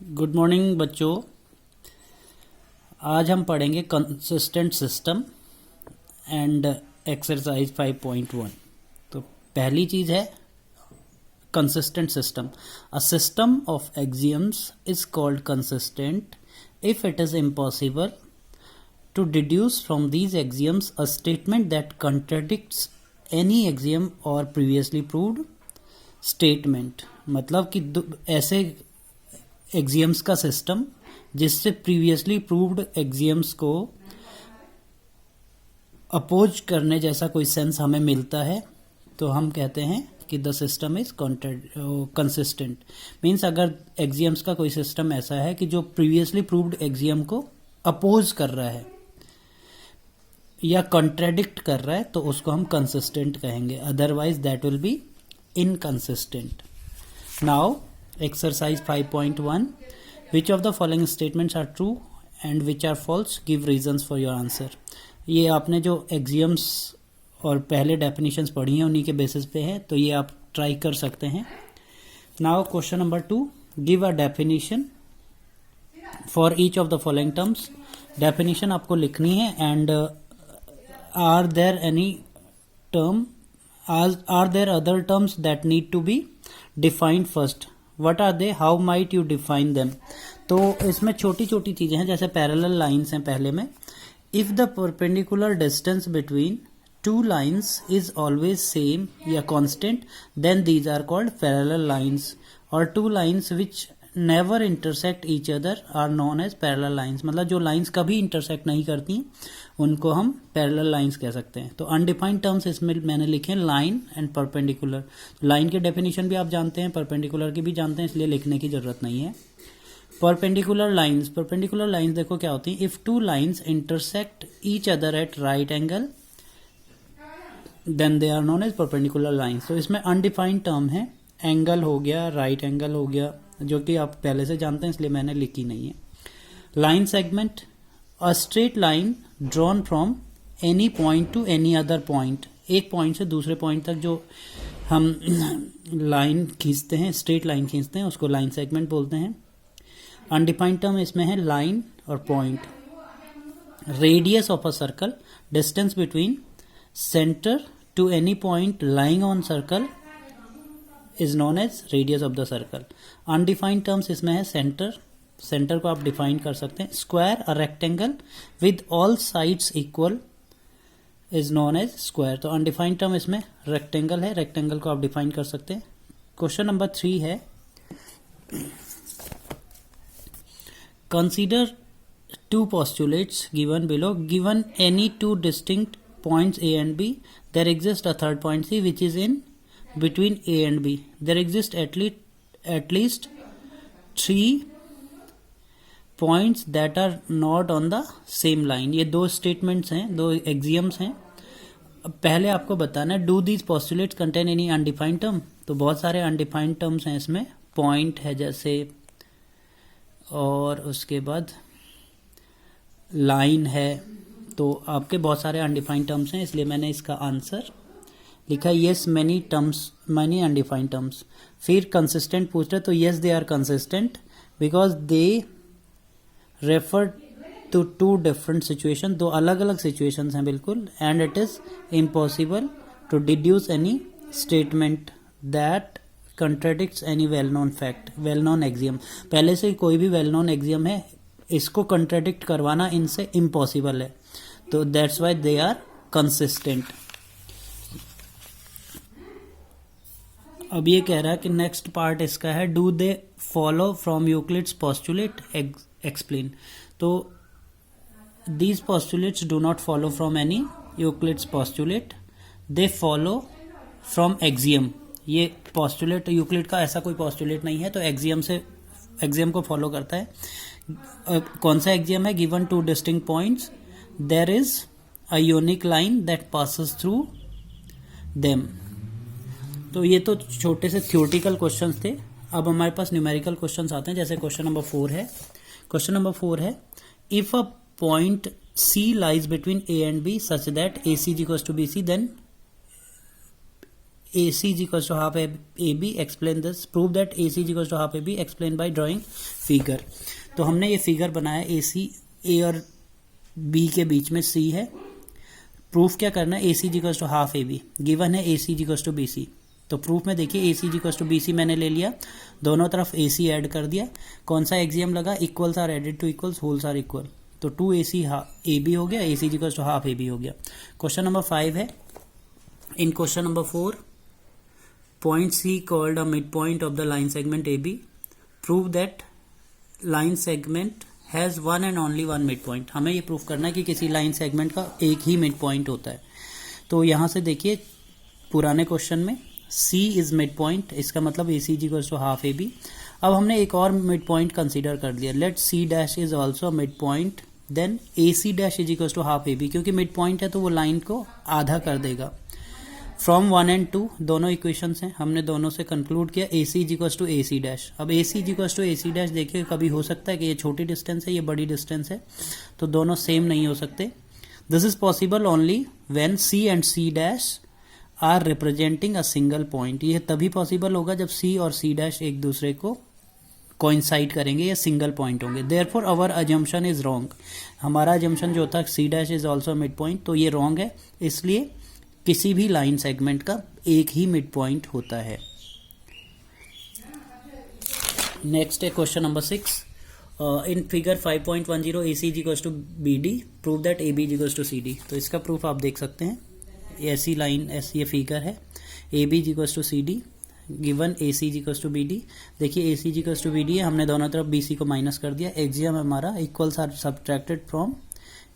Good morning बच्चों। आज हम पढ़ेंगे कंसिस्टेंट सिस्टम एंड एक्सरसाइज 5.1। तो पहली चीज है consistent system. A system of axioms is called consistent if it is impossible to deduce from these axioms a statement that contradicts any axiom or previously proved statement। मतलब कि ऐसे axioms का system जिससे previously proved axioms को oppose करने जैसा कोई sense हमें मिलता है तो हम कहते हैं कि the system is consistent. Means अगर एक्सियम्स का कोई सिस्टम ऐसा है कि जो प्रीवियसली प्रूव्ड एक्सियम को अपोज कर रहा है या कॉन्ट्रेडिक्ट कर रहा है तो उसको हम कंसिस्टेंट कहेंगे, otherwise that will be inconsistent. Now exercise 5.1, which of the following statements are true and which are false, give reasons for your answer. ये आपने जो एक्सियम्स और पहले डेफिनेशंस पढ़ी हैं उन्हीं के बेसिस पे है, तो ये आप ट्राई कर सकते हैं। Now question number 2, give a definition for each of the following terms. Definition आपको लिखनी है and are there any term, are there other terms that need to be defined first? What are they? How might you define them? तो इसमें छोटी छोटी चीजें हैं, जैसे पैरेलल लाइंस हैं पहले में। If the perpendicular distance between two lines is always same या constant then these are called parallel lines. और two lines which never intersect each other are known as parallel lines. मतलब जो lines कभी intersect नहीं करती उनको हम parallel lines कह सकते हैं। तो अनडिफाइंड टर्म्स इसमें मैंने लिखे लाइन एंड परपेंडिकुलर। लाइन की डेफिनेशन भी आप जानते हैं, परपेंडिकुलर की भी जानते हैं, इसलिए लिखने की जरूरत नहीं है। परपेंडिकुलर लाइंस, परपेंडिकुलर लाइंस देखो क्या होती है। If two lines intersect each other at right angle then they are known as perpendicular lines. तो इसमें अनडिफाइंड टर्म है, एंगल हो गया, राइट एंगल हो गया, जो कि आप पहले से जानते हैं इसलिए मैंने लिखी नहीं है। Line segment, a straight line drawn from any point two any other point. एक पॉइंट से दूसरे पॉइंट तक जो हम लाइन खींचते हैं, स्ट्रेट लाइन खींचते हैं, उसको लाइन सेगमेंट बोलते हैं। अनडिफाइंड टर्म इसमें है लाइन और point. Radius of a circle, distance between centre to any point lying on circle is known as radius of the circle. Undefined terms इसमें है सेंटर, सेंटर को आप डिफाइन कर सकते हैं। Square, a rectangle with all sides equal is known as square. तो undefined term इसमें rectangle है, रेक्टेंगल को आप डिफाइन कर सकते हैं। क्वेश्चन नंबर 3 है, consider two postulates given below. Given any two distinct points A and B, there exists a third point C which is in between A and B. There exist at least 3 points that are not on the same line. ये दो statements हैं, दो axioms हैं। पहले आपको बताना है, do these postulates contain any undefined term. तो बहुत सारे अनडिफाइंड टर्म्स हैं इसमें, पॉइंट है जैसे, और उसके बाद लाइन है। तो आपके बहुत सारे अनडिफाइंड टर्म्स हैं, इसलिए मैंने इसका आंसर लिखा yes many terms, many undefined terms. फिर कंसिस्टेंट पूछ रहे तो yes they are consistent because they refer to two different situation. दो अलग अलग सिचुएशंस हैं बिल्कुल। And it is impossible to deduce any statement that contradicts any well known fact, well known axiom. पहले से कोई भी वेल नोन एक्सियम है, इसको कंट्राडिक्ट करवाना इनसे इम्पॉसिबल है, तो that's why they are consistent. अब ये कह रहा है कि नेक्स्ट पार्ट इसका है, do they follow from Euclid's postulate, explain. तो these postulates do not follow from any Euclid's postulate, they follow from axiom. ये पोस्टुलेट यूक्लिड का ऐसा कोई पोस्टुलेट नहीं है, तो एक्सियम से, एक्सियम को फॉलो करता है। कौन सा एक्सियम है? Given two distinct points there is a unique line that passes through them. तो ये तो छोटे से थ्योरेटिकल क्वेश्चंस थे। अब हमारे पास न्यूमेरिकल क्वेश्चंस आते हैं, जैसे क्वेश्चन नंबर 4 है। क्वेश्चन नंबर 4 है, if a point C lies between A and B such that AC is equals to BC, then AC is equals to half AB, explain this. Prove that AC is equals to half AB, explain by drawing figure. तो हमने ये figure बनाया, AC A और B के बीच में C है. Proof क्या करना है, AC is equals to half AB, given है AC is equals to BC. तो प्रूफ में देखिए AC is equals to BC मैंने ले लिया, दोनों तरफ AC ऐड कर दिया. कौन सा एक्सियम लगा, equals are added to equals, wholes are equal. तो 2AC AB हो गया, AC is equals to half AB हो गया. क्वेश्चन नंबर 5 है. इन question number 4, point C called a midpoint of the line segment AB. Prove that line segment has one and only one midpoint. हमें ये proof करना है कि किसी line segment का एक ही मिड पॉइंट होता है. तो यहाँ से देखिए पुराने क्वेश्चन में C इज मिड पॉइंट, इसका मतलब AC is equals to half AB. अब हमने एक और मिड पॉइंट कंसिडर कर लिया. Let C dash is also mid point, then AC dash is equals to half AB. क्योंकि मिड पॉइंट है तो वो लाइन को आधा कर देगा. फ्रॉम 1 and 2 दोनों इक्वेशंस हैं, हमने दोनों से कंक्लूड किया AC is equals to AC dash. अब AC is equals to AC dash देखिए, कभी हो सकता है कि ये छोटी डिस्टेंस है, ये बड़ी डिस्टेंस है, तो दोनों सेम नहीं हो सकते. This is possible only when C and C dash are representing a single point. ये तभी पॉसिबल होगा जब C और C डैश एक दूसरे को कोइंसाइड करेंगे या सिंगल पॉइंट होंगे. Therefore our assumption is wrong. हमारा अजम्पशन जो था C dash is also mid point, तो ये रॉन्ग है. इसलिए किसी भी लाइन सेगमेंट का एक ही मिड पॉइंट होता है. नेक्स्ट है question number 6. In figure 5.10 AC is equals to BD, prove that AB is equals to CD. तो इसका प्रूफ आप देख सकते हैं. ऐसी लाइन, ऐसी ये फिगर है. AB is equals to CD, given AC is equals to BD. देखिए AC is equals to BD है, हमने दोनों तरफ BC को माइनस कर दिया. एक्सियम हमारा equals are subtracted from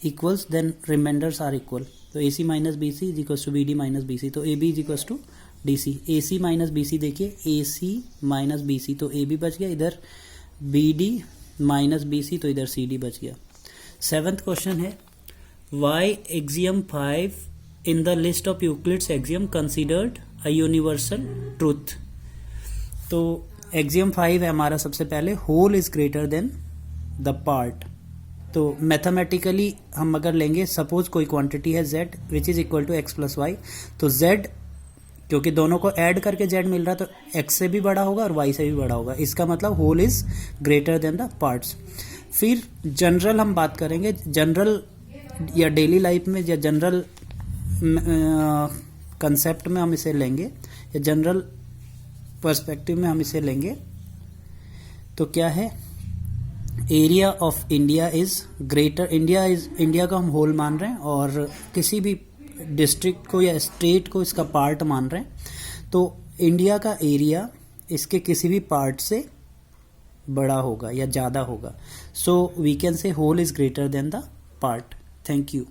equals, then remainders are equal. तो AC minus BC is equals to BD minus BC. तो AB is equals to DC. AC minus BC देखिए, AC माइनस BC, तो AB बच गया, इधर BD minus BC, तो इधर CD बच गया. 7th क्वेश्चन है, why axiom 5 in the list of Euclid's axiom considered a universal truth. तो एक्सियम 5 है हमारा सबसे पहले, whole is greater than the part. तो मैथमेटिकली हम अगर लेंगे, सपोज कोई क्वांटिटी है z which is equal to x plus y, तो z क्योंकि दोनों को ऐड करके z मिल रहा है तो x से भी बड़ा होगा और y से भी बड़ा होगा. इसका मतलब whole is greater than the parts. फिर जनरल हम बात करेंगे, जनरल या डेली लाइफ में या जनरल कंसेप्ट में हम इसे लेंगे या जनरल पर्सपेक्टिव में हम इसे लेंगे, तो क्या है, area of India is greater. India का हम होल मान रहे हैं और किसी भी डिस्ट्रिक्ट को या स्टेट को इसका पार्ट मान रहे हैं, तो इंडिया का एरिया इसके किसी भी पार्ट से बड़ा होगा या ज़्यादा होगा. So we can say whole is greater than the part. Thank you.